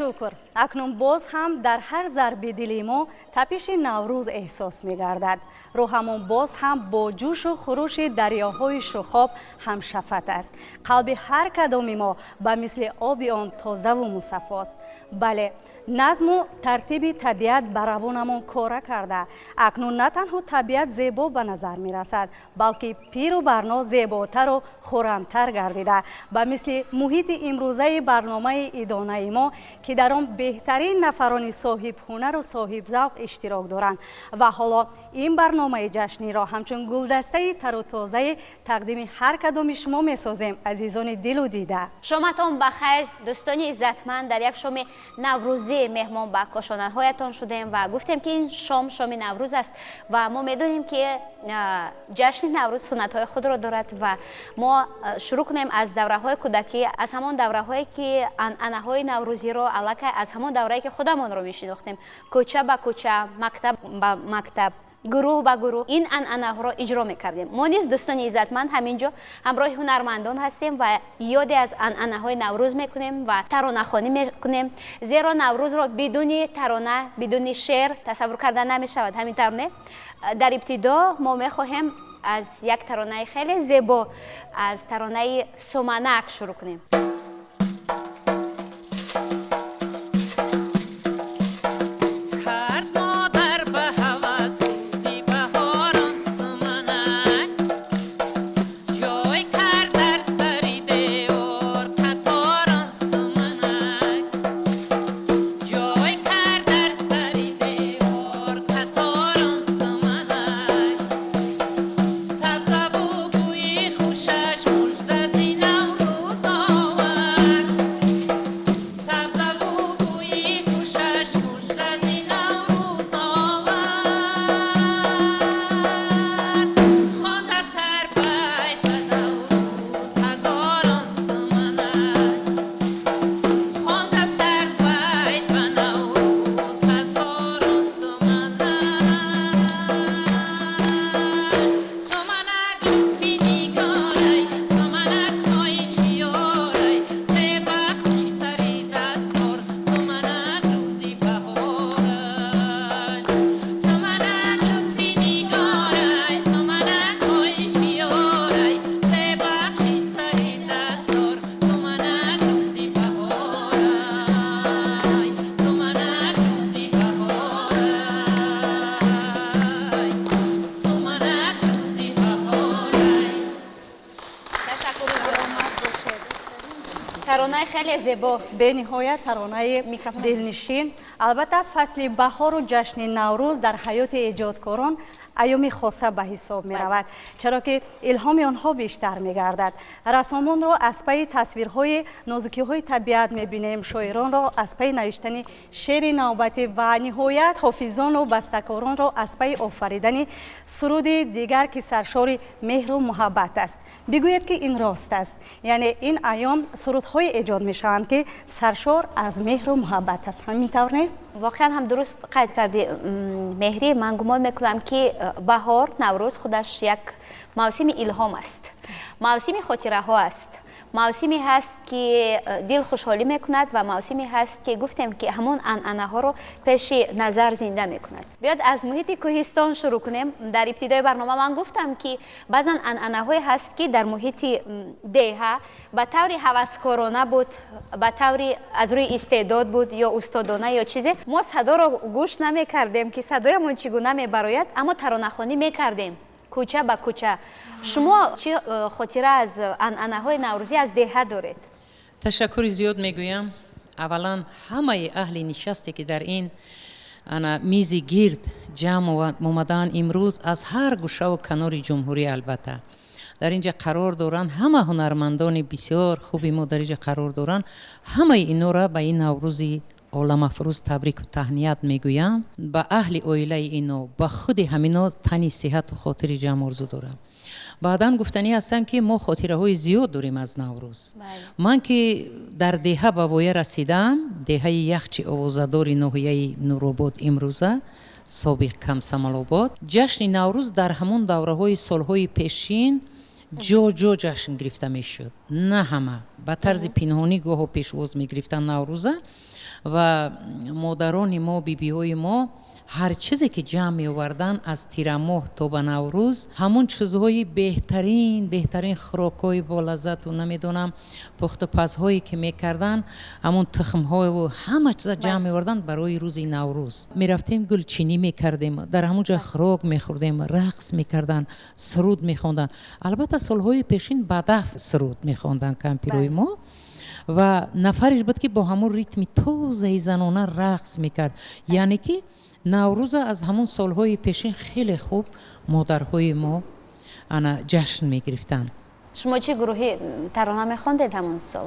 شکر اکنون باز هم در هر ضرب دلی ما تپش نوروز احساس می گردد. روحمون باز هم با جوش و خروش دریاهای شخاب هم شفت است. قلب هر کدام ما به مثل آب آن تازه و مصفا است. بله، نظم و ترتیب طبیعت بر روانمون کار کرده. اکنون نه تنها طبیعت زیبا به نظر می رسد، بلکه پیر و برنا زیباتر و خرمتر گردیده. به مثل محیط امروزه برنامه ایدانه ما که در آن بهترین نفران صاحب هنر و صاحب ذوق اشتراک دارند و حالا این برنامه جشنی را همچون گلدسته تر و تازه تقدیم هر کدام شما می سازیم. عزیزان دل و دیده، شامتان بخیر دوستان عزتمند. در یک شام نوروزی مهمان به کاشانه‌هایتان شدیم و گفتیم که این شام نوروز است و ما میدونیم که جشن نوروز سنت‌های خود را دارد و ما شروع کنیم از دوره‌های کودکی، از همان دوره‌هایی که عنعنه‌های نوروزی را الکی از همان دوره‌ای که خودمون رو می‌شناختیم، کوچه به کوچه، مکتب به مکتب، گروه به گروه این عنعنه را اجرا میکردیم. ما نیز دوستان عزتمند همینجا همراه هنرمندان هستیم و یادی از عنعنه های نوروز میکنیم و ترانه خوانی میکنیم، زیرا نوروز را بدون ترانه، بدون شعر تصور کردن نمیشود. همین ترانه در ابتدا ما میخواهیم از یک ترانه خیلی زیبا، از ترانه سمنک شروع کنیم. ترانه خیلی زیبا، به نهایت ترانه دلنشین. البته فصل بهار و جشن نوروز در حیات ایجادکاران ایام خاصه به حساب می رود، چرا که الهام آنها بیشتر می گردد. رسامان را از پی تصویرهای نازکی های طبیعت می بینیم، شاعران را از پی نوشتن شعر نوبتی و نهایت حافظان و بسته‌کاران را از پی آفریدن سرود دیگر که سرشار مهر و محبت است. بگوید که این راست است، یعنی این ایام سرودهای ایجاد می شوند که سرشار از مهر و محبت است. همینطور نه؟ واقعا هم درست قید کردی مهری. من گمان میکنم که بهار، نوروز خودش یک موسم الهام است، موسم خاطره ها است، موسمی هست که دل خوشحالی میکند و موسمی هست که گفتیم که همون عنعنه ها رو پیش نظر زنده میکند. بیاد از محیط کوهستان شروع کنیم. در ابتدای برنامه من گفتم که بعضا عنعنه های هست که در محیط دیها به طور هوسکارانه بود، به طور از روی استعداد بود یا استادانه یا چیزی، ما صدا رو گوش نمیکردیم که صدایمون چگونه میبراید، اما ترانه خوانی میکردیم کوچه به کوچه. شما چی خاطره از عنعنه های نوروزی از دیه دارید؟ تشکر زیاد میگویم. اولا همه اهل نشسته که در این میز گرد جمع اومدن امروز از هر گوشه و کنار جمهوری، البته در اینجا قرار دارن، همه هنرمندان بسیار خوبی ما در اینجا قرار دارن، همه اینا را به این نوروزی عالم افروز تبریک و تهنیت میگویم. به اهل اویله اینو، به خود همینا تنی صحت و خاطر جمع آرزو دارم. بعداً گفتنی هستم که ما خاطره های زیاد داریم از نوروز. من که در دیه به وایه رسیدم، دیه یخچی آوازدار ناحیه نورآباد امروزه، سابق کم سمل آباد، جشن نوروز در همون دوره های سالهای پیشین جا جا جشن گرفته می شد. نه همه، به طرز پنهانی گاه پیشواز می گرفتن نوروزه، و مادران ما بیبی‌های ما هر چیزی که جمع می آوردن از تیر ماه تا به نوروز همون چیزهای بهترین خوراک‌های با لذت و نمیدونم پخت و پزهایی که میکردن، همون تخم‌های و همه چیز جمع می آوردن برای روز نوروز. میرفتیم گلچینی میکردیم، در همونجا خوراک میخوردیم، رقص میکردن، سرود میخوندن. البته سالهای پیشین بدف سرود میخوندن کمپیروی ما و نفرش بود که با همون ریتمی تازه زنانه رقص میکرد. یعنی که نوروز از همون سالهای پیشین خیلی خوب مادرهای ما جشن میگرفتن. شما چه گروهی ترانه میخوندید همون سال؟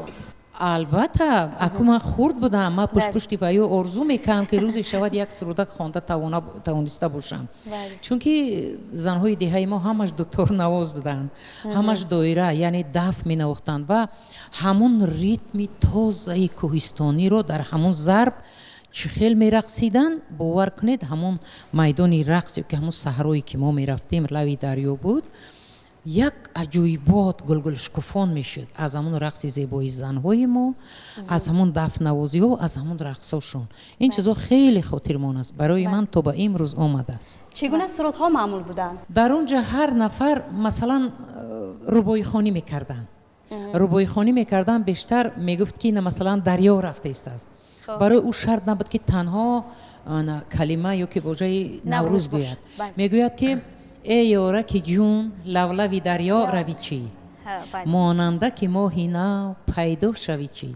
البته اکو من خورد بودم، من پشتی ویو آرزو میکنم که روزی شود یک سرودک خوانده توانسته باشم. چون که زنهای دهه ما همش دکتر نواز بودن، همش دایره یعنی دف می نواختند و همون ریتمی تازه کوهستانی رو در همون ضرب چه خیلی می رقصیدن. باور کنید همون میدانی رقصی که همون صحرایی که ما می رفتیم لوی دریا بود، یک عجایبات گلگل شکفان میشد از همون رقص زیبایی زنهای ما، از همون دف نوازی ها و از همون رقصاشون. این چیزا خیلی خاطرمان است برای من تا به امروز آمده است. چگونه سرودها معمول بودن؟ در اونجا هر نفر مثلا ربایی خوانی میکردن. ربایی خوانی میکردن بیشتر میگفت که مثلا دریا رفته است. برای او شرط نبود که تنها کلمه یا که بوجای نوروز گوید. میگوید که ای یارک جون لولوی دریا روی چی، ماننده که ماهی نو پیدا شوی چی،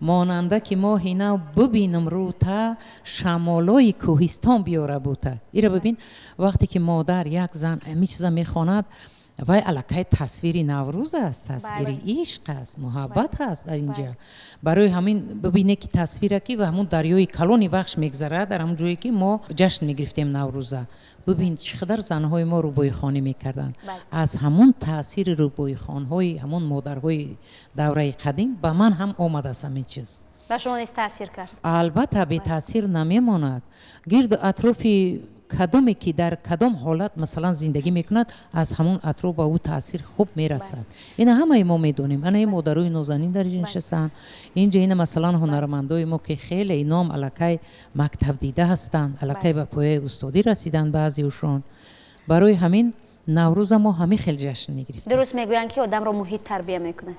ماننده که ماهی نو ببینم رو تا شمالای کوهستان بیاره بوتا. ایره ببین وقتی که مادر یک زن امی چیزا میخواند و علاقه تصویری نوروز است، تصویری عشق است، محبت است در اینجا. برای همین ببینه که تصویره که و همون دریای کلونی وقت میگذره در همون جایی که ما جشن میگرفتیم نوروزه. ببین چقدر زنهای ما روبای خانی میکردن. از همون تاثیر روبای خانهای همون مادرهای دوره قدیم به من هم آمده است همین چیز. و شما نیز تاثیر کرد؟ البته به تاثیر نمیماند. گرد اطراف کدومی که در کدام حالت مثلا زندگی میکند از همون اطراف با او تاثیر خوب میرسد. این همه ما میدونیم. این مادرای نازنین در اینجا نشستن، اینجا این مثلا هنرمندای ما که خیلی نام علاقه مکتب دیده هستند، علاقه به پایه استادی رسیدن بعضیشون. برای همین نوروز ما همه خیلی جشن میگرفتیم. درست میگویند که آدم رو محیط تربیت میکنه.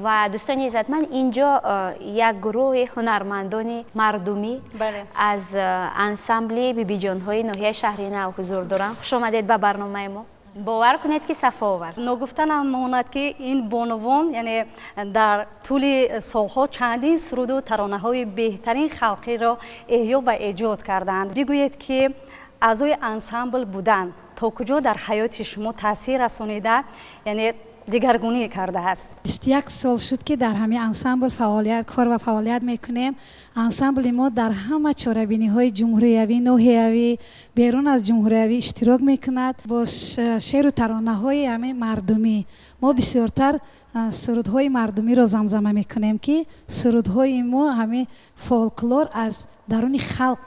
و دوستان عزتمند اینجا یک گروه هنرمندان مردمی از انسامبل بیبی جان های ناحیه شهر نو حضور دارن. خوش آمدید به برنامه ما. باور کنید که صفا آورد. نگفتن هم ماند که این بانوان یعنی در طول سالها چندین سرود و ترانه های بهترین خلقی را احیا و ایجاد کردند. بگویید که اعضای انسامبل بودن تا کجا در حیات شما تاثیر رسانیده، یعنی دیگرگونی کرده است؟ 21 سال شد که در همین انسامبل کار و فعالیت میکنیم. انسامبل ما در همه چاره‌بینی های جمهوریوی، ناحیوی، بیرون از جمهوریوی اشتراک میکند. با شعر و ترانه های همین مردمی ما بسیارتر سرودهای مردمی را زمزمه میکنیم که سرودهای ما همین فولکلور از درون خلق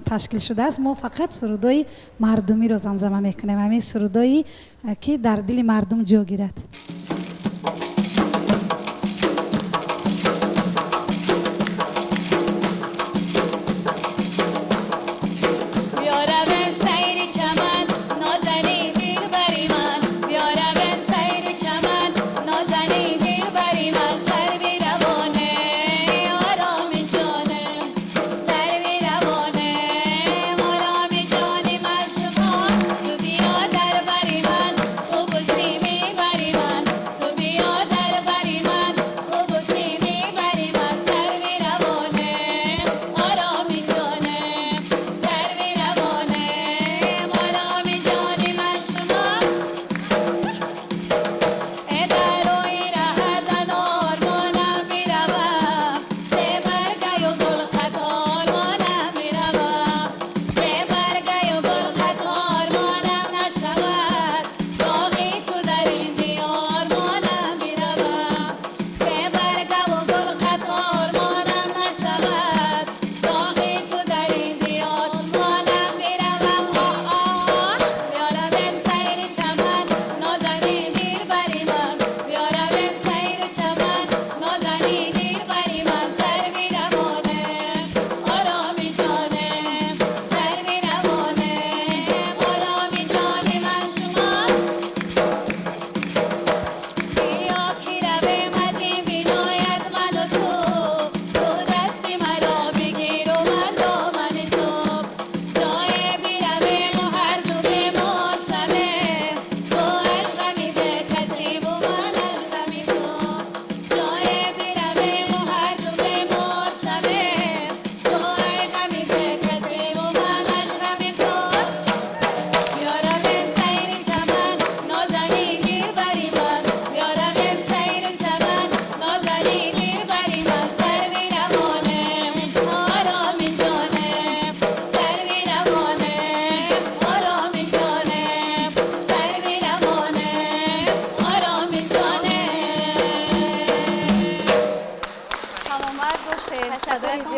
تشکیل شده است. ما فقط سرودای مردمی رو زمزمه میکنیم، همین سرودایی که در دل مردم جا گیرد.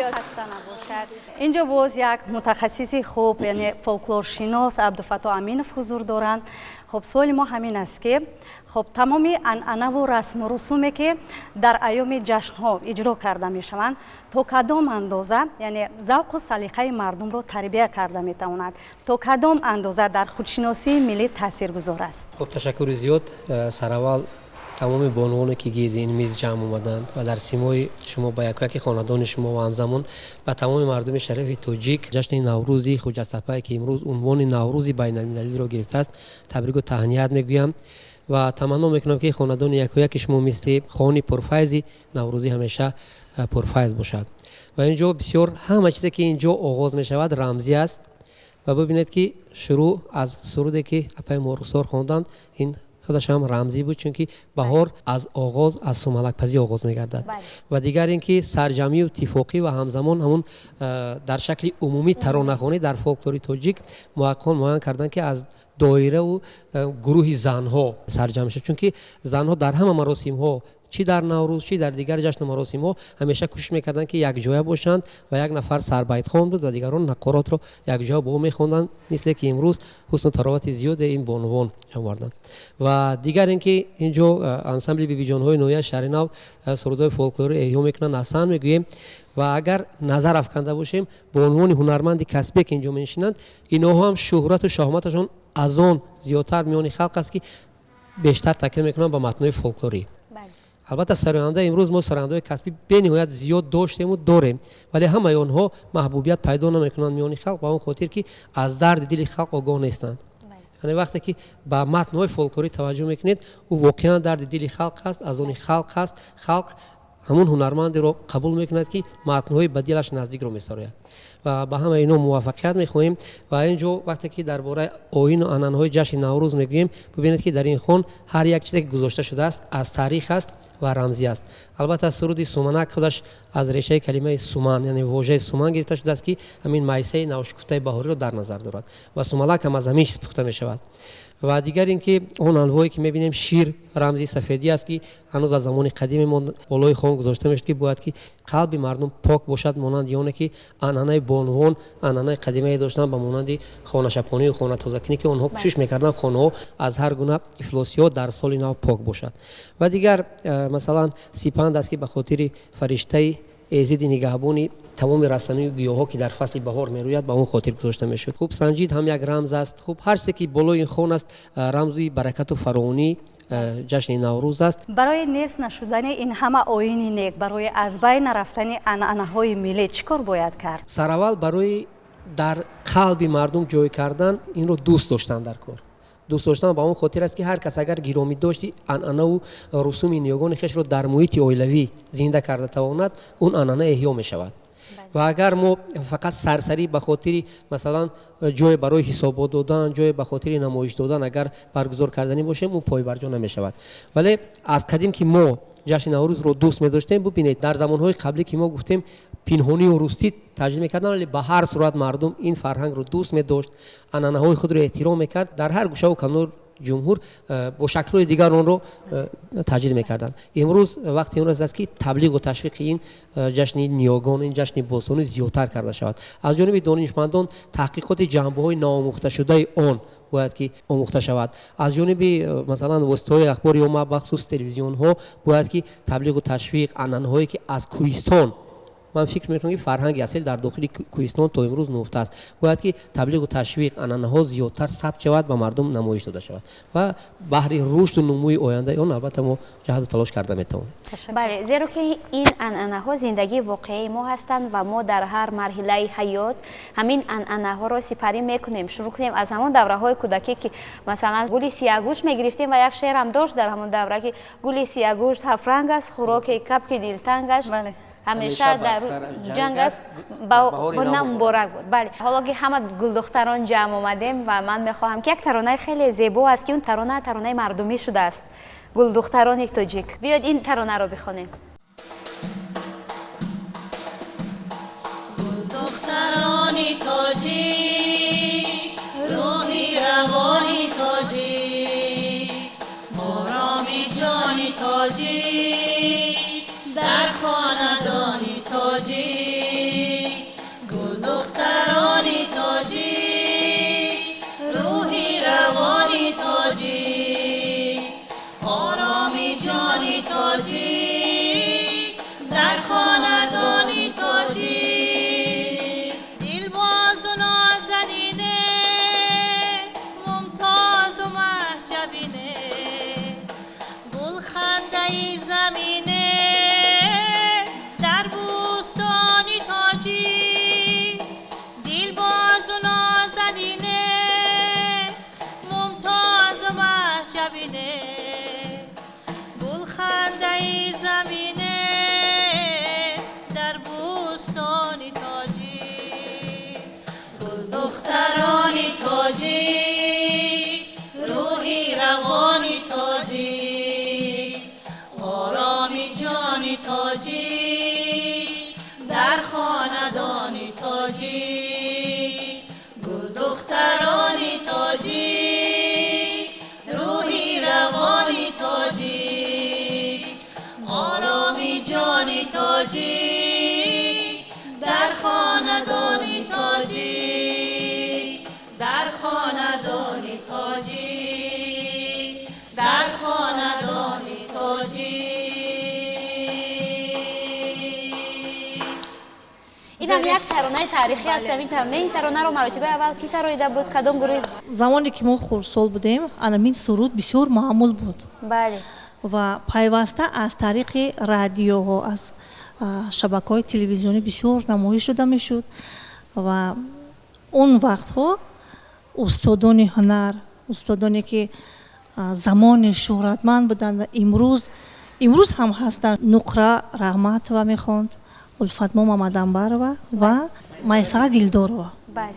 زیاد. خسته نباشد. اینجا باز یک متخصص خوب یعنی فولکلورشناس عبدالفتاح امینов حضور دارند. خب سوال ما همین است که خب تمامی عنعنه و رسم و رسومی که در ایام جشن ها اجرا کرده می شوند تا کدام اندازه یعنی ذوق و سلیقه مردم رو تربیت کرده می تواند، تا کدام اندازه در خودشناسی ملی تاثیرگذار است؟ خب تشکر زیاد. سراول تمام بانوانی که گرد این میز جمع اومدند و در سیمای شما با یک خاندان شما و همزمان با تمام مردم شریف تاجیک جشن نوروزی خجست‌تپه که امروز عنوان نوروزی بین المللی را گرفته است تبریک و تهنیت میگویم و تمنا میکنم که خاندان یک شما مثل خانی پرفیضی نوروزی همیشه پرفیض باشد و اینجا بسیار همه چیزی که اینجا آغاز می شود رمزی است و ببینید که شروع از سرودی که اپای مورخسار خواندند این خودش هم رمزی بود چون که بهار از آغاز از سوملک پزی آغاز می‌گردد و دیگر اینکه سرجمی و اتفاقی و همزمان همون در شکل عمومی ترانه‌خوانی در فولکلور تاجیک محققان معین کردند که از دایره و گروه زنها سرجم شد چون که زنها در همه مراسم‌ها چی در نوروز چی در دیگر جشن مراسم‌ها همیشه کوشش می‌کردند که یک جای باشند و یک نفر سربیت خوان بود و دیگران نقارات رو یک جا به او می‌خواندند مثل که امروز حسن و تراوت زیاد این بانوان آوردند و دیگر اینکه اینجا انسامبل بیبی جان‌های نویا شهرنو سرودهای فولکلوری احیا می‌کنند احسان می‌گوییم و اگر نظر افکنده باشیم به عنوان هنرمند کسبی که اینجا می‌نشینند اینها هم شهرت و شهامتشون از آن زیادتر میان خلق است که بیشتر تکیه می‌کنند به متن‌های فولکلوری. البته سراینده امروز ما سراینده‌های کسبی به نهایت زیاد داشتیم و داریم ولی همه آنها محبوبیت پیدا نمی‌کنند میان خلق با اون خاطر که از درد دل خلق آگاه نیستند. یعنی وقتی که به متن‌های فولکلوری توجه می‌کنید او واقعا درد دل خلق است از اون خلق است خلق همون هنرمند رو قبول می‌کند که متن‌های بدیلش نزدیک رو می‌سراید و به همه اینا موفقیت می‌خواهیم و اینجا وقتی که درباره آیین و عنعنه‌های جشن نوروز می‌گوییم ببینید که در این خون هر یک چیزی که گذاشته شده است از تاریخ است و رمزی است. البته سرود سومنک خودش از ریشه کلمه سومن یعنی واژه سومن گرفته شده است که همین مایسه نوشکفته بهاری رو در نظر دارد و سوملک هم از همین چیز پخته می‌شود و دیگر اینکه اون انواعی که می‌بینیم شیر رمزی سفیدی است که هنوز از زمان قدیم ما بالای خان گذاشته میشه که باید که قلب مردم پاک باشد مانند یونه که عنعنه بانوان عنعنه قدیمی داشتن به مانند خانه شپانی و خانه تازه‌کنی که اونها کوشش می‌کردن خانه‌ها از هر گونه افلاسیات در سال نو پاک باشد و دیگر مثلا سیپند است که به خاطر فرشته ایزد نگهبانی تمام رسانه‌های گیاها که در فصل بهار میروید به اون خاطر گذاشته میشد. خوب سنجید هم یک رمز است. خوب هر چیزی که بالای این خون است رمزی برکت و فراوانی جشن نوروز است. برای نیست نشدن این همه آیین نیک برای از بین رفتن عنعنه‌های ملی چیکار باید کرد؟ سراول برای در قلب مردم جای کردن این رو دوست داشتن در کار. دوست داشتن با اون خاطر است که هر کس اگر گرامی داشتی عنعنه و رسوم نیاگان خویش رو در محیط اولیوی زنده کرده تواند اون عنعنه احیا می شود و اگر ما فقط سرسری به خاطر مثلا جای برای حسابات دادن جای به خاطر نمایش دادن اگر برگزار کردنی باشیم اون پای برجا نمی شود ولی از قدیم که ما جشن نوروز رو دوست می داشتیم ببینید در زمانهای قبلی که ما گفتیم پنهانی و روستی تجلیل میکردن ولی به هر صورت مردم این فرهنگ رو دوست می داشت عنعنه های خود رو احترام میکرد در هر گوشه و کنار جمهور با شکل‌های دیگر اون رو تجلیل میکردن امروز وقتی اون است که تبلیغ و تشویق این جشن نیاگان این جشن باستانی زیادتر کرده شود از جانب دانشمندان تحقیقات جنبه‌های ناآموخته شده آن باید که آموخته شود از جانب مثلا وسایل اخباری و بخصوص تلویزیون ها باید که تبلیغ و تشویق عنعنه هایی که از کوهستان من فکر می‌کنم که فرهنگ اصیل در داخل کوهستان تا امروز نهفته است باید که تبلیغ و تشویق عنعنه‌ها زیادتر ثبت شود و مردم نمایش داده شود و بهر رشد و نموی آینده اون البته ما جهت و تلاش کرده می‌توانیم. بله زیرا که این عنعنه‌ها زندگی واقعی ما هستند و ما در هر مرحله حیات همین عنعنه‌ها را سپری می‌کنیم شروع کنیم از همون دوره‌های کودکی که مثلا گل سیاه‌گوشت می‌گرفتیم و یک شعر هم داشت در همون دوره که گل سیاه‌گوشت هفت رنگ است خوراک کبک دلتنگش همیشه در جنگ است با نام مبارک بود. بله حالا که همه گل دختران جمع آمدیم و من میخواهم که یک ترانه خیلی زیبا است که اون ترانه مردمی شده است گل دختران تاجیک بیاد این ترانه رو بخونیم. گل دختران تاجیک روحی روانی تاجیک مرامی جانی تاجیک در خاندانی تاجیک تاجی در خاندانی تاجی دل باز و نازنینه ممتاز و محجبینه گل خنده زمینه در بوستانی تاجی دل باز و نازنینه ممتاز و محجبینه گل خنده زمینه در بوستانی تاجی گل دخترانی تاجی روحی روانی تاجی آرامی جانی تاجی در خاندانی تاجی گل دخترانی تاجی روحی روانی تاجی آرامی جانی تاجی در خاندانی تاجی در خاندانی تاجی در خاندانی تاجی این هم یک ترانه تاریخی است. این ترانه رو مراتب اول کی سراییده بود؟ کدام گروه؟ زمانی که ما خردسال بودیم این سرود بسیار معمول بود بله. و پیوسته از طریق رادیو و از شبکه‌های تلویزیونی بسیار نمایش داده میشد و اون وقتها استادان هنر، استادانی که زمان شهرتمند بودند، امروز هم هستند. نقره رحمت و میخواند، الفتما محمدانبرова و میسره دلدارова. بله.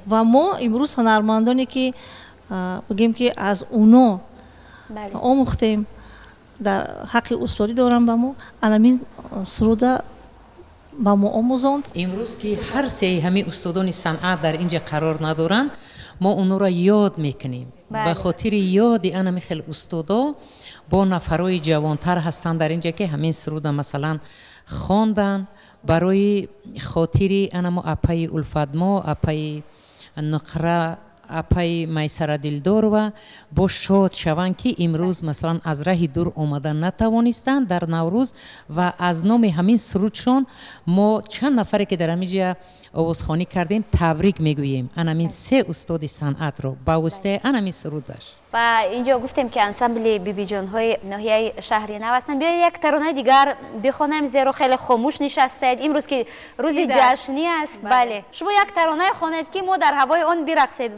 و ما امروز هنرمندانی که بگیم که از اونا آموختیم در حق استادی دارم به ما علمی سروده به ما آموزاند. امروز که هر سه همین استادان صنعت در اینجا قرار ندارن، ما اونو را یاد میکنیم. به خاطر یاد این خیلی استادا با نفرای جوانتر هستن در اینجا که همین سروده مثلا خواندن برای خاطر انمو اپای الفتما، اپای نقره، اپای میسره دلدارова با شاد شوند که امروز مثلا از راه دور آمدن نتوانستند در نوروز و از نام همین سرودشان ما چند نفری که در همینجا آوازخوانی کردیم تبریک میگوییم همین سه استاد صنعت رو با واسطه همین سرودش. و اینجا گفتیم که انسامبل بیبی جان های ناحیه شهری نو هستند. بیایید یک ترانه دیگر بخوانیم زیرا خیلی خاموش نشستید امروز که روز جشنی است. بله شما یک ترانه خوانید که ما در هوای آن برقصیم.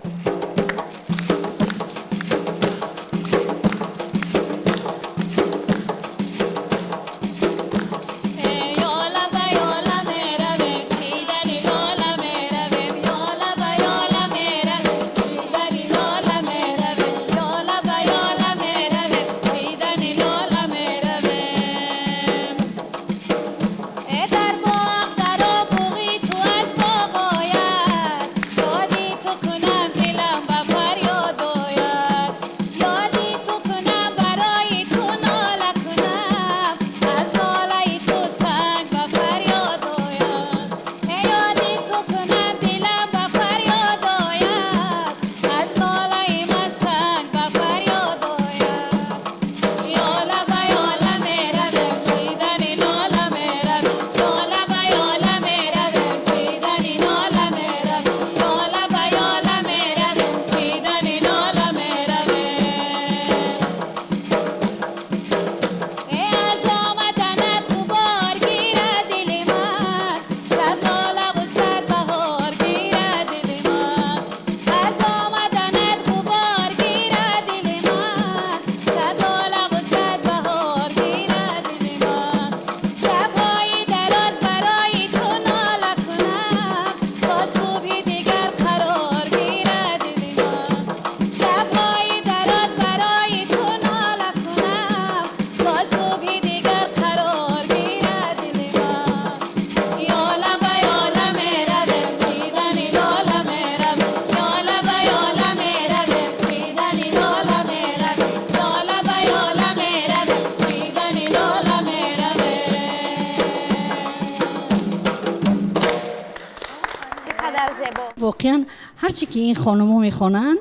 واقعا هرچی که این خانم‌ها میخوانن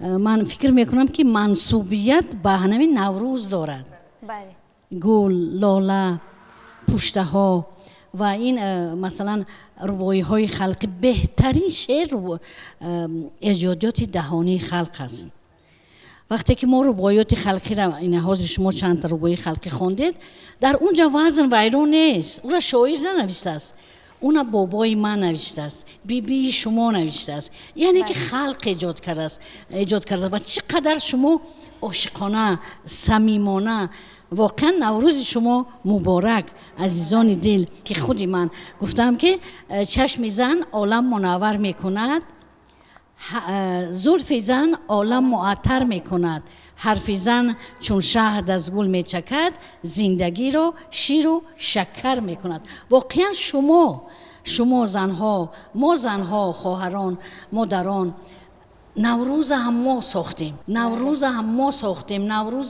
من فکر میکنم که منسوبیت به همین نوروز دارد. بله. گل، لاله، پشته ها و این مثلا روایی های خلقی بهترین شعر و ایجادات دهانی خلق است. وقتی که ما روایات خلقی را این حاضر شما چند تا روایی خلقی خوندید، در اونجا وزن و ایران نیست. اون را شاعر ننوشته است، اون بابای من نوشته است، بی شما نوشته است. یعنی که خلق ایجاد کرده و چقدر شما عاشقانه، صمیمانه. واقعا نوروز شما مبارک عزیزان دل، که خودی من گفتم که چشم زن عالم منور میکند، زلف زن عالم معطر میکند، حرف زن چون شهد از گل میچکد، زندگی رو شیر و شکر میکند. واقعا شما زنها، ما زنها، خواهران، مادران، نوروز هم ما ساختیم، نوروز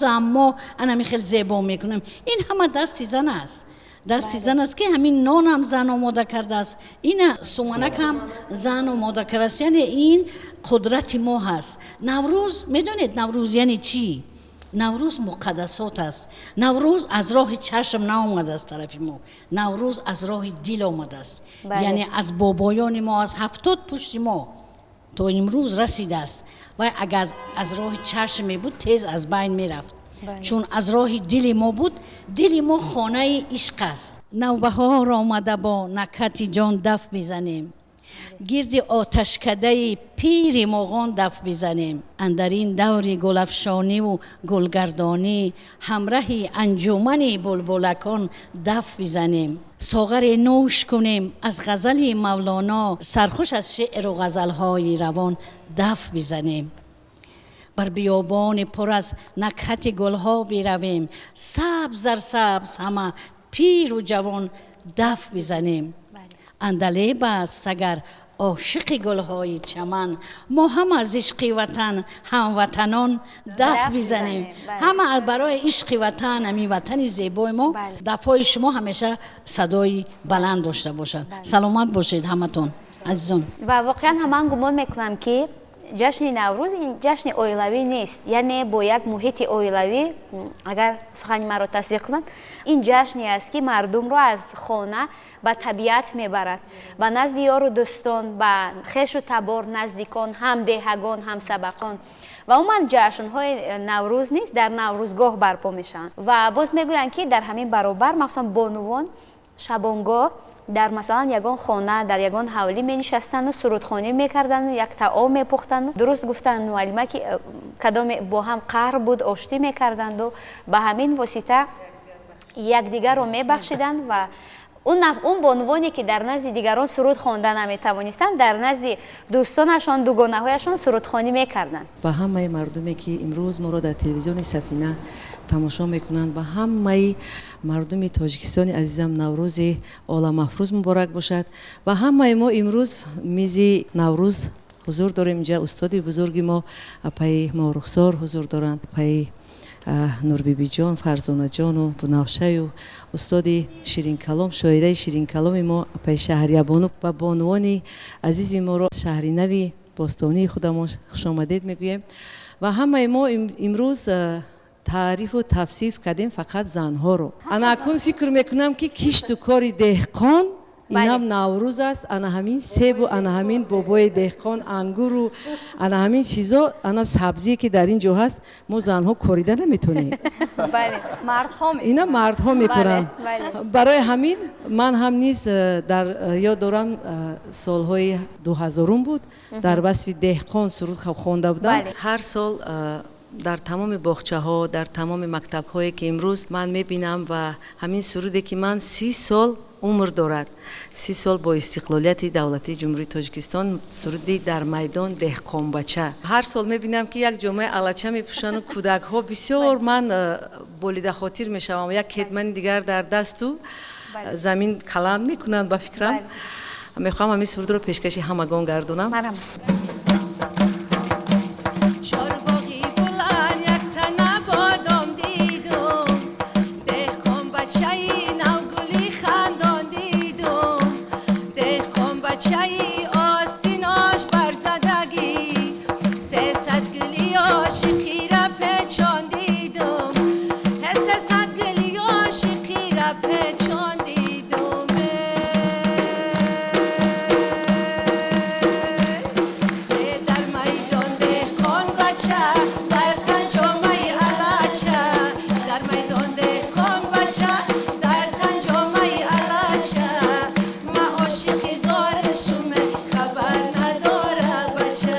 هم ما انا خیلی زیبا میکنیم. این همه دست زن است، دست زن است که همین نان هم زن آماده کرده است، این سومنک هم زن آماده کرده است. یعنی این قدرت ما هست. نوروز، میدونید نوروز یعنی چی؟ نوروز مقدسات است. نوروز از راه چشم نآمده است طرف ما، نوروز از راه دل آمده است. یعنی از بابایان ما، از 70 پشت ما تا امروز رسیده است و اگر از راه چشم می بود تیز از بین می رفت. چون از راه دل ما بود، دل ما خانه عشق است. نوبهار آمده با نکهت جان دف بزنیم، گرد آتشکده پیر مغان دف بزنیم. اندر این دور گلفشانی و گلگردانی، همراه انجمن بلبلکان دف بزنیم. ساغر نوش کنیم از غزل مولانا، سرخوش از شعر و غزلهای روان دف بزنیم. بر بیابان پر از نکهت گلها برویم، سبز در سبز همه پیر و جوان دف بزنیم. اندلیب است اگر عاشق گلهای چمن، ما هم از عشق وطن هموطنان دف بزنیم. همه برای عشق وطن، همین وطن زیبای ما، دفای شما همیشه صدای بلند داشته باشد. سلامت باشید همتون عزیزان. و واقعا من گمان میکنم که جشن نوروز این جشن اویلوی نیست، یعنی با یک محیط اویلوی، اگر سخنی مرا تصدیق کنند، این جشنی است که مردم را از خانه به طبیعت میبرد و نزد یار و دوستان، به خویش و تبار نزدیکان، هم دهگان هم سبقان. و عموما جشن‌های نوروز نیست، در نوروزگاه برپا میشن و باز میگویند که در همین برابر مخصوصا بانوان شبانگاه در مثلا یگان خانه، در یگان حولی می نشستن و سرودخوانی میکردن و یک طعام میپختن. درست گفتن معلمه که کدام با هم قهر بود آشتی میکردند و به همین واسطه یکدیگر رو میبخشیدن و اون بانوانی که در نزد دیگران سرود خواندن نمیتوانستند، در نزد دوستانشان، دوگانه هایشان سرودخوانی میکردند. و همه مردمی که امروز ما را در تلویزیون سفینه تماشا میکنند، و همه مردم تاجیکستان عزیزم نوروز عالم افروز مبارک باشد. و همه ما امروز میز نوروز حضور داریم. اینجا استاد بزرگی ما پای ما رخسار حضور دارند، پای نور بیبی جان، فرزانه جان و بنفشه و استاد شیرین کلام، شاعره شیرین کلام ما پای شهریه بانو و بانوان عزیز ما را شهری نوی باستانی خودمون خوش آمدید میگویم. و همه ما امروز تعریف و توصیف کردیم فقط زنها رو. انا اکنون فکر میکنم که کشت و کار دهقان این هم نوروز است. انا همین سیب و انا همین بابای دهقان، انگور و انا همین چیزا، انا سبزی که در اینجا هست ما زنها کوریده نمیتونیم. بله، مردها میکنن. اینا مردها میکنن. برای همین من هم نیز در یاد دارم سالهای 2000 بود در وصف دهقان سرود خوانده بودم. هر سال در تمام باغچه ها، در تمام مکتب هایی که امروز من میبینم و همین سرودی که من 30 سال عمر دارد، 30 سال با استقلالیت دولتی جمهوری تاجیکستان، سرودی در میدان دهقان بچه. هر سال میبینم که یک جامعه الچه میپوشن و کودک ها بسیار من بولیده خاطر میشوم. یک کدمن دیگر در دست و زمین کلند میکنن. با فکرم میخوام همین سرود رو پیشکشی همگان گردونم. عاشقی را پیچان دیدم، حس صد گلی بچه در تن جامعه علچه ما عاشق زار شومه خبر نداره بچه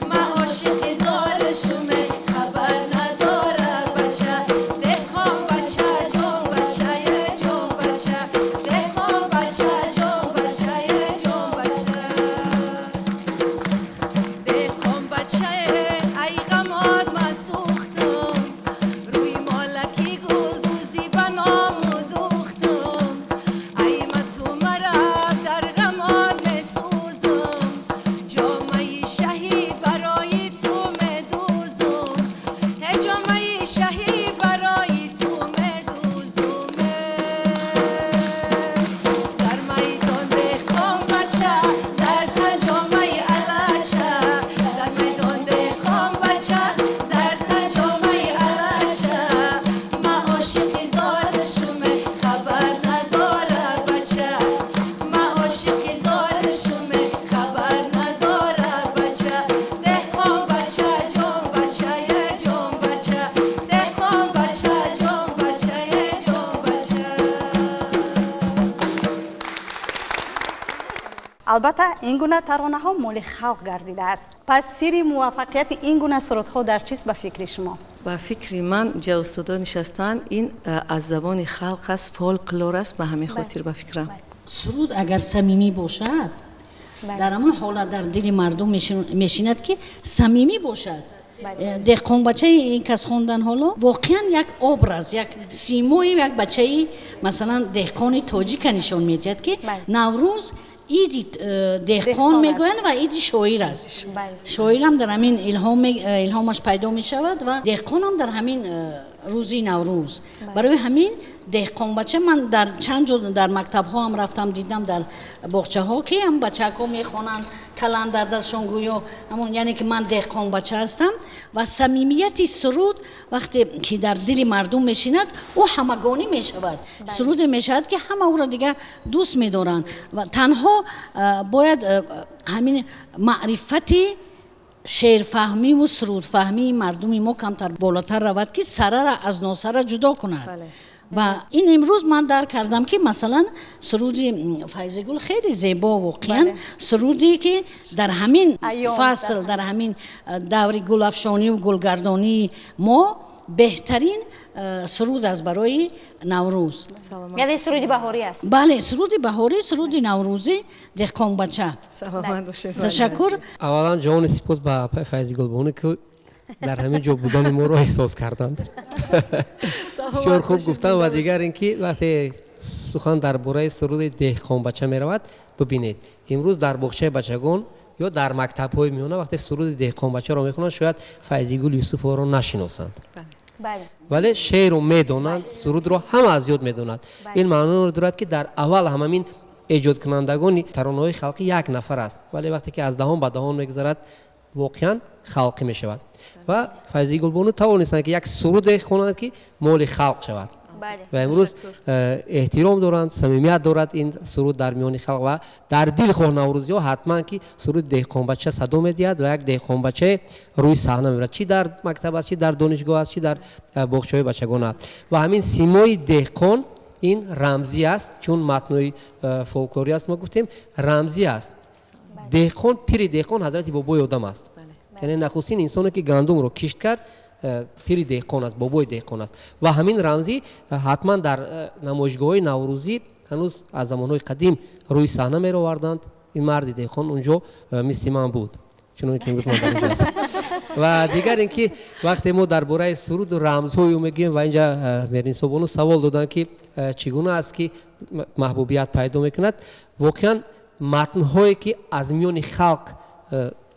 ما عاشق زار شومه خبر نداره بچه دهقان بچه جون بچه جون بچه دهقان بچه جون بچه جون بچه دهقان بچه ای غماد ما سوختم روی مالکی گل دوزی بنام دوختم ای ما تو مرا در غماد مسوزم جامعه شهی برای تو مدوزم جامعه شهی برای تو مدوزم در میدان دهقان بچه در تن جامعه علچه در میدان دهقان بچه در تن جامعه علچه ما عاشق زار شومه خبر نداره بچه ما عاشق زار شومه خبر نداره بچه دهقان بچه جون بچه جون بچه دهقان بچه جون بچه جون بچه البته این گونه ترانه ها مال خلق گردیده است. پس سری موفقیت این گونه سرودها در چیست به فکر شما؟ با فکر من جا استادا نشستن این از زبان خلق است، فولکلور است، به همین خاطر به فکرم. سرود اگر صمیمی باشد در همون حالت در دل مردم میشیند که صمیمی باشد. دهقان بچه این کس خوندن حالا واقعا یک ابراز، یک سیمای یک بچه مثلا دهقان تاجیک نشان میدهد که نوروز عید دهقان میگویند و عید شاعر است. شاعر هم در همین الهامش پیدا می شود و دهقان هم در همین روزی نوروز. برای همین دهقان بچه من در چند جا در مکتب ها هم رفتم دیدم، در باغچه ها که هم بچه ها میخوانند کلان در دستشان گویا همون یعنی که من دهقان بچه هستم. و صمیمیت سرود وقتی که در دل مردم میشیند او همگانی میشود. سرود میشود که همه او را دیگه دوست میدارند و تنها باید همین معرفت شعر فهمی و سرود فهمی مردمی ما کمتر بالاتر رود که سره را از ناسره جدا کند. و این امروز من درک کردم که مثلا سرود فیض گل خیلی زیبا واقعا سرودی که در همین فصل در همین دور گل افشانی و گلگردانی ما بهترین سرود است برای نوروز. یعنی سرود بهاری است. بله سرود بهاری، سرود نوروزی دهقان بچه. سلامت باشید. تشکر. اولا جان سپاس به فیض گلبانو که در همین جا بودن ما رو احساس کردند. بسیار خوب گفتن. و دیگر اینکه وقتی سخن درباره سرود دهقان بچه می رود ببینید امروز در باغچه بچگان یا در مکتب های میونه وقتی سرود دهقان بچه را میخونند شاید فیض گل یوسف را نشناسند، ولی شعر رو میدونند، سرود رو همه از یاد میدونند. این معنی رو دارد که در اول همین ایجاد کنندگان ترانه های خلقی یک نفر است، ولی وقتی که از دهان به دهان میگذرد واقعا خلقی می شود. و فیض گلبانو توانستند که یک سرود خوانند که مال خلق شود. و امروز احترام دارند، صمیمیت دارد این سرود در میان خلق و در دل خود نوروزی ها حتما که سرود دهقان بچه صدا میدهد و یک دهقان بچه روی صحنه میرد، چی در مکتب است، چی در دانشگاه است، چی در باغچه های بچگان است. و همین سیمای دهقان این رمزی است، چون متنوی فولکلوری است ما گفتیم رمزی است. دهقان پیر دهقان حضرت بابای آدم است. یعنی نخستین انسانی که گندم رو کشت کرد پیر دهقان است، بابای دهقان است. و همین رمزی حتما در نمایشگاه‌های نوروزی هنوز از زمان‌های قدیم روی صحنه می آوردند. این مرد دهقان اونجا مثل من بود، چون که گفتم در اینجا است. و دیگر اینکه وقتی ما درباره سرود و رمزهای میگیم و اینجا مرین صبحانو سوال دادن که چگونه است که محبوبیت پیدا میکند، واقعا متن‌هایی که از میان خلق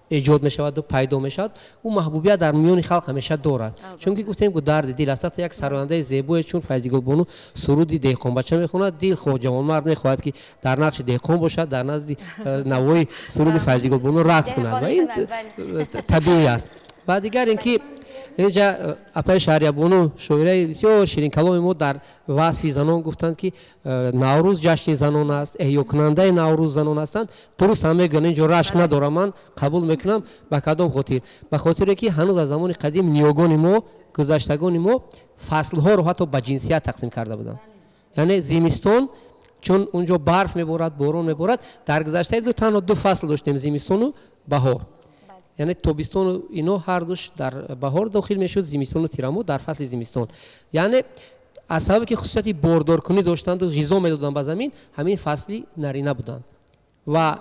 ایجاد می شود و پیدا می شود او محبوبیت در میان خلق همیشه دارد. چون که گفتیم که درد دل است. یک سرانده زیبایی چون فیض گلبانو سرودی دهقان بچه میخواند، دل خود جوانمرد میخواهد که در نقش دهقان باشد، در نزد نوای سرود فیض گلبانو رقص کند و این طبیعی است. و دیگر اینکه اینجا اپای شهریابونو شاعرای بسیار شیرین کلام ما در وصف زنان گفتند که نوروز جشن زنان است، احیا کننده نوروز زنان هستند. درست هم میگن اینجا رشک ندارم، من قبول میکنم. به کدام خاطر؟ به خاطر که هنوز از زمان قدیم نیاگان ما، گذشتگان ما فصل ها رو حتی به جنسیت تقسیم کرده بودند. یعنی زمستان چون اونجا برف میبارد، باران میبارد، در گذشته تنها دو فصل داشتیم، زمستان و بهار. یعنی تابستان و اینا هر دوش در بهار داخل میشد، زمستان و تیرمو در فصل زمستان. یعنی از سبب که خصوصیت باردار کنی داشتند و غذا میدادند به زمین، همین فصلی نرینه بودند و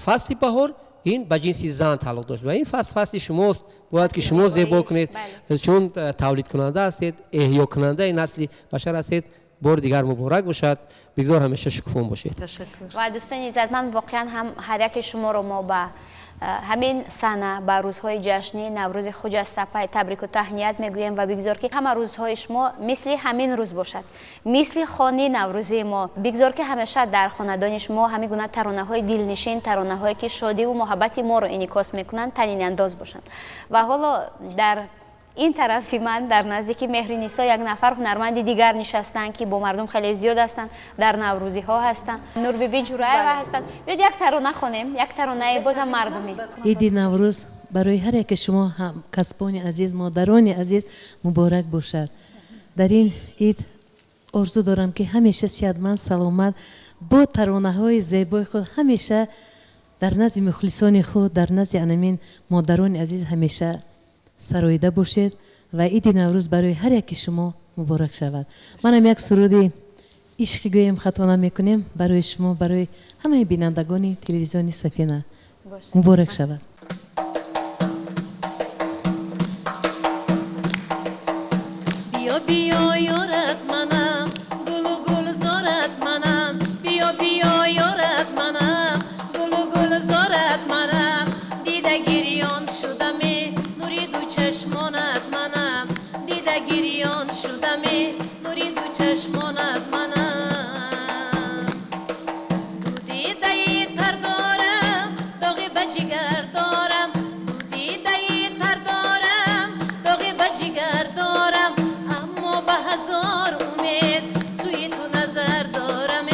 فصل بهار این به جنس زن تعلق داشت و این فصل شماست، باید که شما زیبا کنید چون تولید کننده هستید، احیا کننده نسل بشر هستید. بار دیگر مبارک باشد، بگذار همیشه شکوفان باشید. تشکر. و دوستان عزیزمند، واقعا هم هر یک شما رو ما به همین سنه به روزهای جشنی نوروز خجسته تبریک و تهنیت میگوییم و بگذار که همه روزهای شما مثل همین روز باشد، مثل خانه نوروزی ما. بگذار که همیشه در خاندان شما همین گونه ترانه های دلنشین، ترانه هایی که شادی و محبت ما رو انعکاس میکنند تنین انداز باشند. و حالا در این طرفی من در نزدیکی مهرنیسا یک نفر هنرمند دیگر نشستن که با مردم خیلی زیاد هستند، در نوروزی ها هستند، نور بیبی جورایوا هستند. بیاید یک ترانه خوانیم، یک ترانه بازم مردمی. عید نوروز برای هر یک شما هم کسبان عزیز، مادران عزیز مبارک باشد. در این عید آرزو دارم که همیشه صحتمند، سلامت، با ترانه های زیبای خود همیشه در نزد مخلصان خود، در نزد انمین مادران عزیز همیشه سرایده باشید و عید نوروز برای هر یک شما مبارک شود. من هم یک سرودی عشقی گویم خطانه میکنیم برای شما، برای همه بینندگان تلویزیون سفینه. مبارک شود. بیا بیا یارت منم، گل و گل زارت منم. بیا بیا یارت منم، گل و گل زارت منم. دیده گریان شدمی نوری دو چشمانت منم. دیده گریان شدمی نوری دو چشمانت منم. دو دیده ای تر دارم، داغی به جگر دارم. دو دیده ای تر دارم، داغی به جگر دارم. اما به هزار امید سوی تو نظر دارم،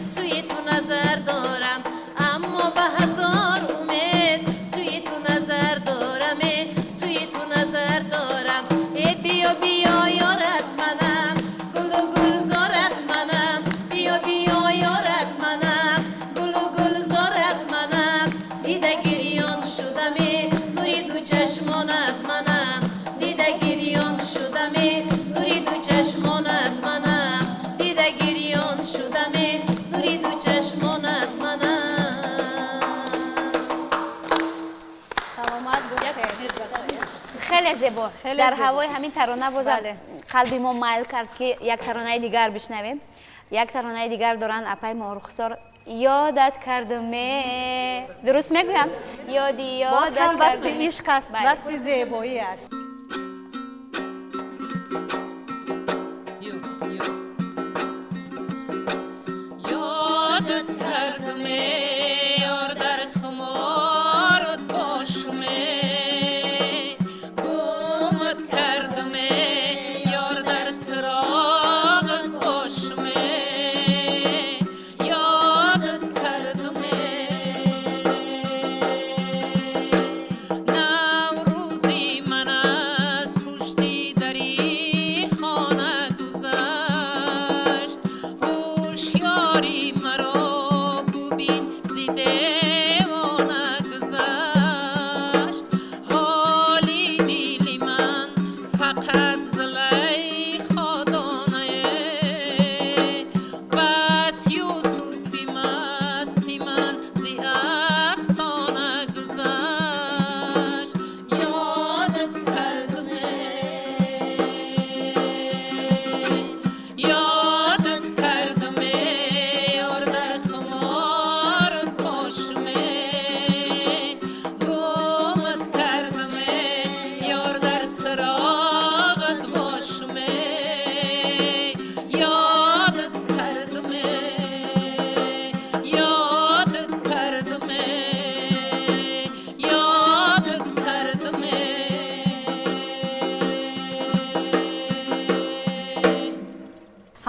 سوی تو نظر دارم. اما به هزار امید سوی تو نظر دارم، سوی تو نظر دارم. ای بیا بیا یارت منم، گل و گل زارت منم. بیا بیا یارت منم، گل و گل زارت منم. دیده گریان شدمی نوری دو چشمانت منم. دیده گریان شدمی نوری دو چشمانت منم. دیده گریان شدمی نوری دو چشمانت منم. سلامت باشید. خیلی زیبا. در هوای همین ترانه بازم قلبی ما مایل کرد که یک ترانه دیگر بشنویم. یک ترانه دیگر دارن اپای ما رخسار یادت کردم. درست میگویم؟ یادت کردم. وصف عشق است، وصف زیبایی است. یادت کردم یار در خمارت باشم، گمت کردم یار در سراغت باشم. یادت کردم نوروزی منم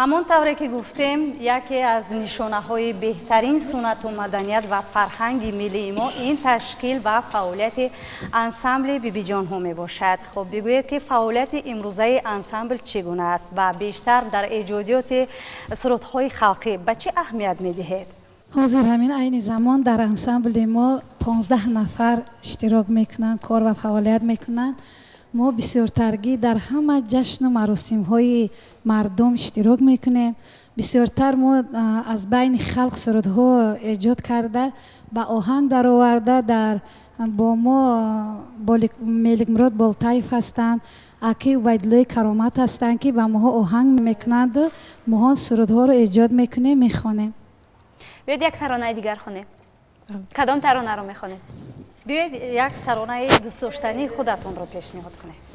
همانطوری که گفتیم یکی از نشانه‌های بهترین سنت و مدنیت و فرهنگ ملی ما این تشکیل و فعالیت انسمبل بیبی جان ها می باشد. خب بگویید که فعالیت امروزه انسمبل چگونه است و بیشتر در ایجادیات سرودهای خلقی به چه اهمیت می دهید؟ حاضر همین عین زمان در انسمبل ما 15 نفر اشتراک میکنن، کار و فعالیت میکنن. ما بسیار ترگی در همه جشن و مراسم های مردم اشتراک میکنیم. بسیارتر ما از بین خلق سرودها ایجاد کرده با آهنگ در آورده. در با ما ملک مراد بالطیف هستند، اکی ویدلوی کرامت هستند که با ما آهنگ میکنند و ما سرودها رو ایجاد میکنیم میخوانیم. بیاید یک ترانه دیگر خونیم. کدام ترانه رو میخونیم؟ بیاید یک ترانه دوست داشتنی خودتون رو پیشنهاد کنید.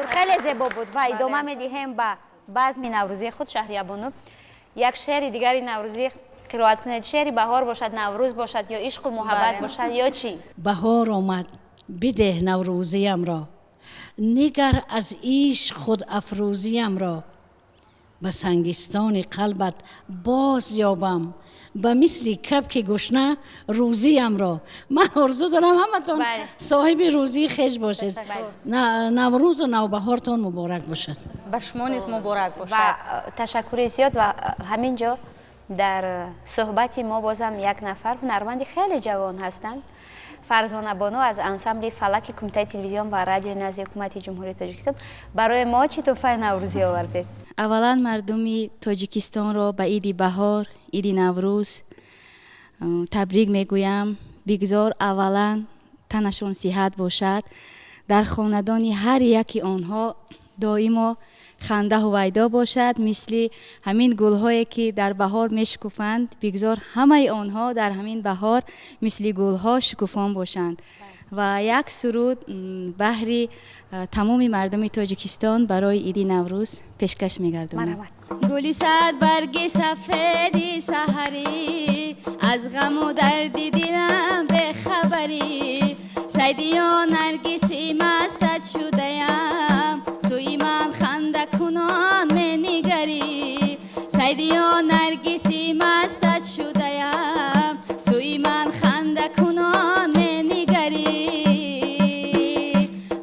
خیلی زیبا بود و ادامه میدیم به بزم نوروزی خود. شهریابانو یک شعر دیگری نوروزی قرائت کنید. شعری بهار باشد، نوروز باشد، یا عشق و محبت باشد، یا چی؟ بهار آمد بده نوروزیم را، نگر از عشق خود افروزیم را، به سنگستان قلبت باز یابم، به مثل کبک گشنه روزیم را. من آرزو دارم همتون صاحب روزی خوش باشید. نوروز و نوبهارتون مبارک باشد. به شما نیز مبارک باشد. و تشکر زیاد. و همینجا در صحبت ما بازم یک نفر هنرمند خیلی جوان هستند. فرزانه بانو از انسمبل فلک کمیته تلویزیون و رادیو نزد حکومت جمهوری تاجیکستان برای ما چی تحفه نوروزی آوردید؟ اولا مردم تاجیکستان را به عید بهار، عید نوروز تبریک میگویم. بگذار اولا تنشان صحت باشد، در خاندان هر یکی آنها دائما خنده و ویدا باشد، مثل همین گل‌هایی که در بهار میشکفند. بگذار همه آنها در همین بهار مثل گل‌ها شکوفان باشند. و یک سرود بهر تمام مردم تاجیکستان برای عید نوروز پیشکش می‌گردانم. گلی صد برگ سفید سحری، از غم و درد دلم به خبری، سیدیا نرگسی مستت شده‌ام، سوی من خنده کنان می نگری، سیدیا نرگسی مستت شده‌ام، سوی من خنده کنان می نگری،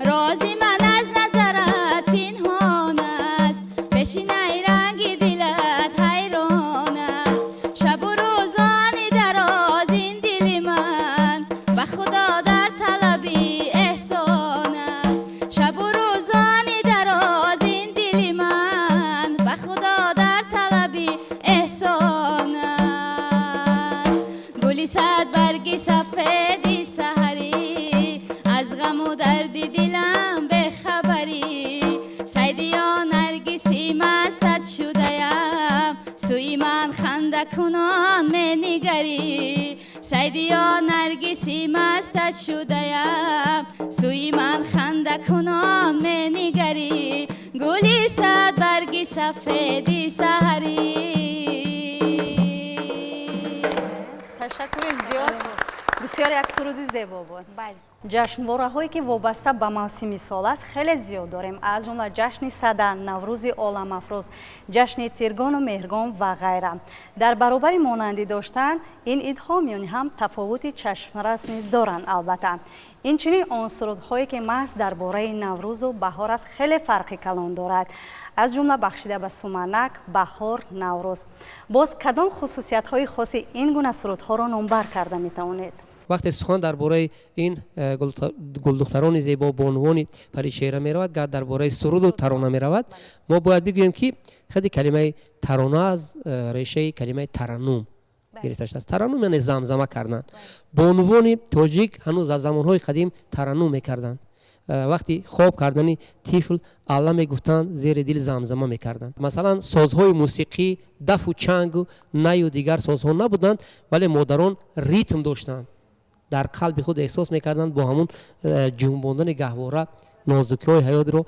رازی من از نظرت پنهان است، پیشینه رنگ دلت حیران است، شب و روز گلی صد برگی سفیدی سحری از غم و درد دلم بخبری سیدیا نرگسی مستت شده‌ام سوی من خنده کنان می نگری سیدیا نرگسی مستت شده‌ام سوی من خنده کنان می نگری گلی صد برگی سفیدی سحری. تشکر زیاد. بسیار یک سرود زیبا بود. بله. جشنواره‌هایی که وابسته به موسم سال است خیلی زیاد داریم، از جمله جشن صدر، نوروز عالم افروز، جشن تیرگان و مهرگان و غیره. در برابر مانندی داشتن این عیدها میان هم تفاوت چشم‌رس نیز دارند. البته این چنین آن سرودهایی که محض درباره نوروز و بهار است خیلی فرقی کلان دارد، از جمله بخشیده به سومنک، بهار، نوروز. باز کدام خصوصیت‌های خاص این گونه سرودها را نامبر کرده می‌توانید؟ وقتی سخن درباره این گلدختران زیبا بانوان پریشهره می رود، درباره سرود و ترانه می رود، ما باید بگوییم که خیلی کلمه ترانه از ریشه کلمه ترنم گرفته است. ترنم یعنی زمزمه کردن. بانوان تاجیک هنوز از زمانهای قدیم ترنم میکردند. وقتی خواب کردنی طفل الله میگفتند زیر دل زمزمه میکردند. مثلا سازهای موسیقی دف و چنگ و نی و دیگر سازها نبودند، ولی مادران ریتم داشتند، در قلب خود احساس میکردند، با همون جنباندن گهواره نازکی های حیات رو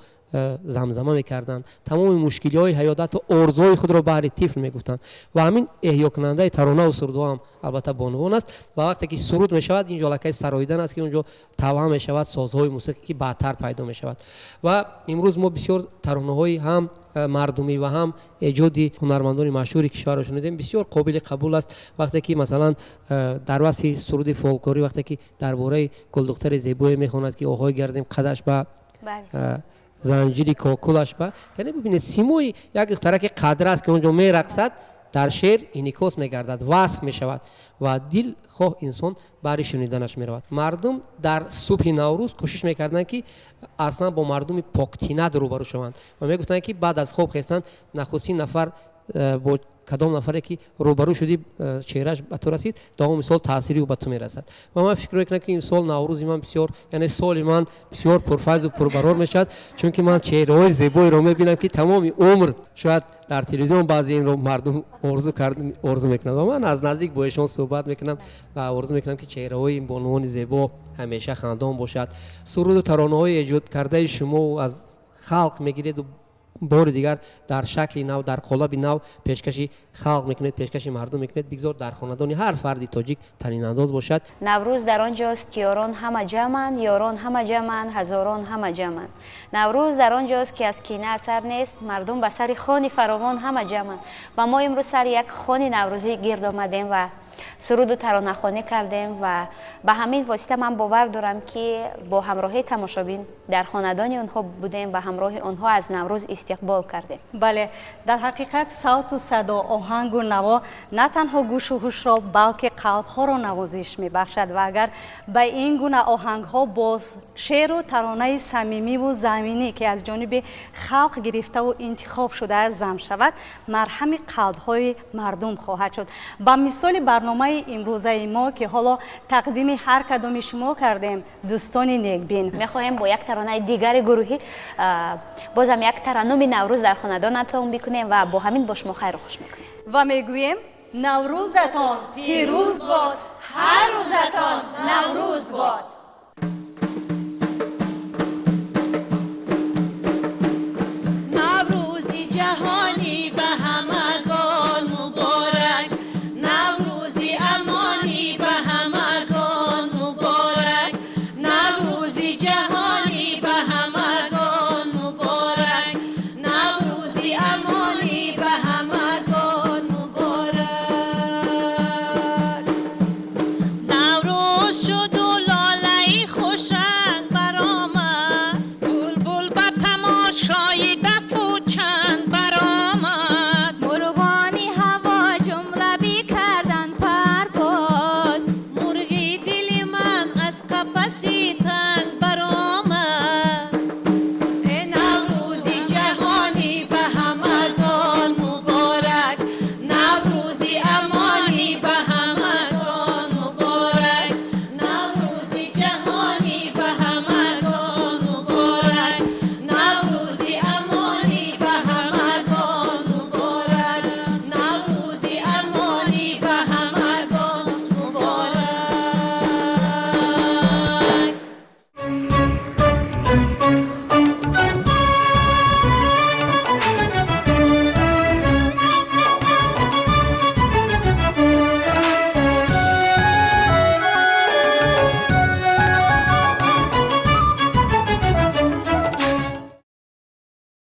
زمزمه میکردند، تمام مشکلی های حیات و آرزوهای خود رو بر طفل میگفتند و همین احیا کننده ترانه و سرودها هم البته بانوان است. و وقتی که سرود میشود اینجا لکه سراییدن است که اونجا توهم میشود سازهای موسیقی که بعدتر پیدا میشود. و امروز ما بسیار ترانه های هم مردمی و هم ایجادی هنرمندان مشهور کشور رو شنیدیم، بسیار قابل قبول است. وقتی که مثلا در وصف سرود فولکلوری وقتی که درباره گلدختر زیبایی میخواند که آهای گردیم قدش به زنجیری کاکولش با، یعنی ببینید سیموی یک دختره که قدر است که اونجا میرقصد در شعر انعکاس میگردد، وصف میشود و دل خواه انسان برای شنیدنش میرود. مردم در صبح نوروز کوشش میکردن که اصلا با مردم پاکتینه روبرو شوند و میگفتن که بعد از خواب خیستن نخستین نفر با کدام نفره که روبرو شدی چهرهش به تو رسید، دوم سال تأثیری و به تو میرسد. و من فکر میکنم که این سال نوروز من بسیار، یعنی سال من بسیار پرفیض و پربرار میشد، چون که من چهره‌های زیبایی رو میبینم که تمام عمر شاید در تلویزیون بعضی این رو مردم آرزو میکنن و من از نزدیک با ایشان صحبت میکنم و آرزو میکنم که چهره‌های این بانوان زیبا همیشه خندان باشد. سرود و ترانه‌های ایجاد کرده شما از خلق میگیرید و بار دیگر در شکل نو، در قالب نو پیشکشی خلق میکنید، پیشکشی مردم میکنید. بگذار در خاندان هر فردی تاجیک ترین انداز باشد. نوروز در آنجاست که یاران همه جمعند، یاران همه جمعند، هزاران همه جمعند. نوروز در آنجاست که از کینه اثر نیست، مردم به سر خوان فراوان همه جمعند. و ما امروز سر یک خوان نوروزی گرد آمدیم و سرود و ترانه خوانی کردیم و به همین واسطه من باور دارم که با همراهی تماشابین در خاندان آنها بودیم و همراه آنها از نوروز استقبال کردیم. بله، در حقیقت صوت و صدا، آهنگ و نوا نه تنها گوش و هوش را بلکه قلب ها را نوازش می بخشد و اگر به این گونه آهنگ ها با شعر و ترانه صمیمی و زمینی که از جانب خلق گرفته و انتخاب شده از جمع شود، مرهم قلب های مردم خواهد شد. با مثال برنامه امروزه ما که حالا تقدیم هر کدام شما کردیم دوستان نیکبین، میخواهیم با یک ترانه دیگر گروهی بازم یک ترنم نوروز در خاندانتون بکنیم و با همین با شما خیر و خوش میکنیم و میگوییم نوروزتان پیروز باد، هر روزتان نوروز باد.